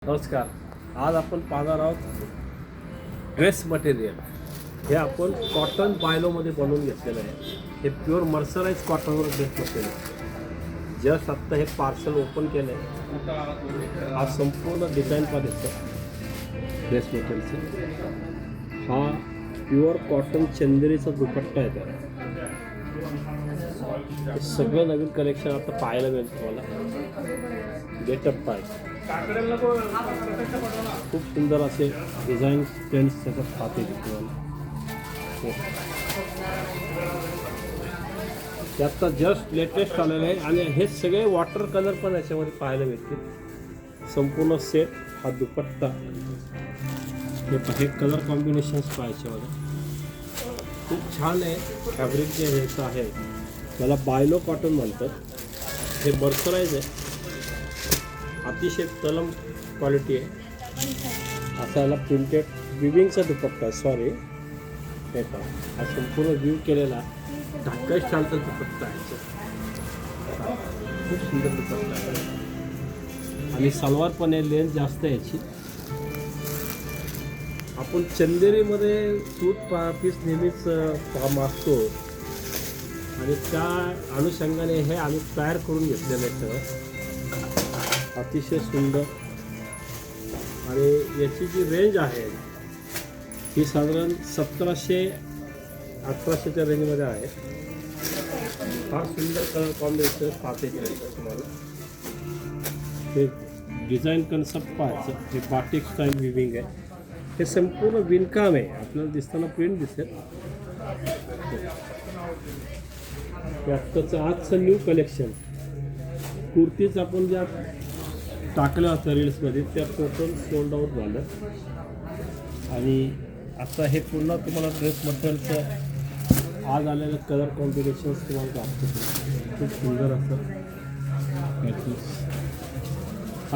नमस्कार. आज आपण पाहणार आहोत ड्रेस मटेरियल. हे आपण कॉटन बायलोमध्ये बनवून घेतलेलं आहे. हे प्युअर मर्सराईज कॉटनवर ड्रेस मटेरियल. जस्ट आत्ता हे पार्सल ओपन केलं आहे. हा संपूर्ण डिझाईन दिसतं ड्रेस मटेरियलचं. हा प्युअर कॉटन चंदेरीचा दुपट्टा आहे. हे सगळं नवीन कलेक्शन आता पाहायला मिळेल तुम्हाला. गेटअप पाय खूप सुंदर असे डिझाईन प्रिंट्स त्याच्यात पाहते त्यात जस्ट लेटेस्ट आलेलं आहे. आणि हे सगळे वॉटर कलर पण याच्यामध्ये पाहायला मिळतील. संपूर्ण सेट, हा दुपट्टा, हे कलर कॉम्बिनेशन्स पाहायच्यामध्ये खूप छान आहे. फॅब्रिक जे ह्याचं आहे त्याला बायलो कॉटन म्हणतात. हे मर्सराईज आहे, अतिशय तलम क्वालिटी आहे. असा याला प्रिंटेड विविंगचा दुपट्टा आहे. सॉरी, हे का हा संपूर्ण व्ह्यू केलेला ढाका स्टाईलचा दुपट्टा आहे. खूप सुंदर दुपट्टा आहे. आणि सलवार पण आहे, लेंथ जास्त आहे याची. आपण चंदेरीमध्ये सूट पीस नेहमीच मागतो आणि त्या अनुषंगाने हे आम्ही तयार करून घेतलेलं आहे सगळं. अतिशय सुंदर. आणि याची जी रेंज आहे ही साधारण 1700-1800च्या रेंजमध्ये आहे. फार सुंदर कलर कॉम्बिनेशन पाहते तुम्हाला. हे डिझाईन कन्सेप्ट पाहायचं. हे बाटिक स्टाईल विविंग आहे. हे संपूर्ण विणकाम आहे. आपल्याला दिसताना प्रिंट दिसेल. आत्ताचं आजचं न्यू कलेक्शन कुर्तीच आपण ज्या टाकल्या होत्या रील्समध्ये त्या टोटल सोल्ड आउट झालं. आणि आता हे पूर्ण तुम्हाला ड्रेस मटेरियलचं आज आलेलं कलर कॉम्बिनेशन्स तुम्हाला दाखवतो. खूप सुंदर असं.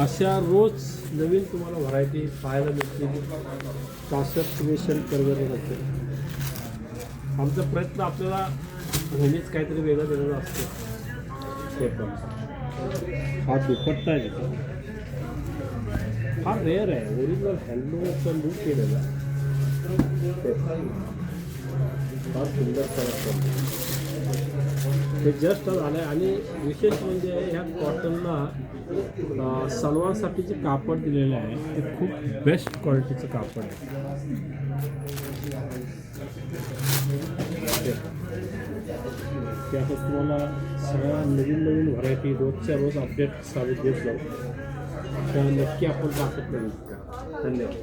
अशा रोज नवीन तुम्हाला व्हरायटी पाहायला मिळतील. कासट क्रिएशन करणारे होते. आमचा प्रयत्न आपल्याला नेहमीच काहीतरी वेगळं वेगळं असतं. हे पण हा दुपट्टा आहे. हा रेअर आहे. ओरिजिनल हँडलूमचा लूक केलेला. फार सुंदर कलर. हे जस्ट आलं आहे. आणि विशेष म्हणजे ह्या कॉटनला सलवारसाठी जे कापड दिलेलं आहे ते खूप बेस्ट क्वालिटीचं कापड आहे. त्यातच तुम्हाला सगळ्या नवीन नवीन व्हरायटी रोजच्या रोज अपडेट साधे देत जाऊ. तर नक्की आपण दाखवत नाही. धन्यवाद.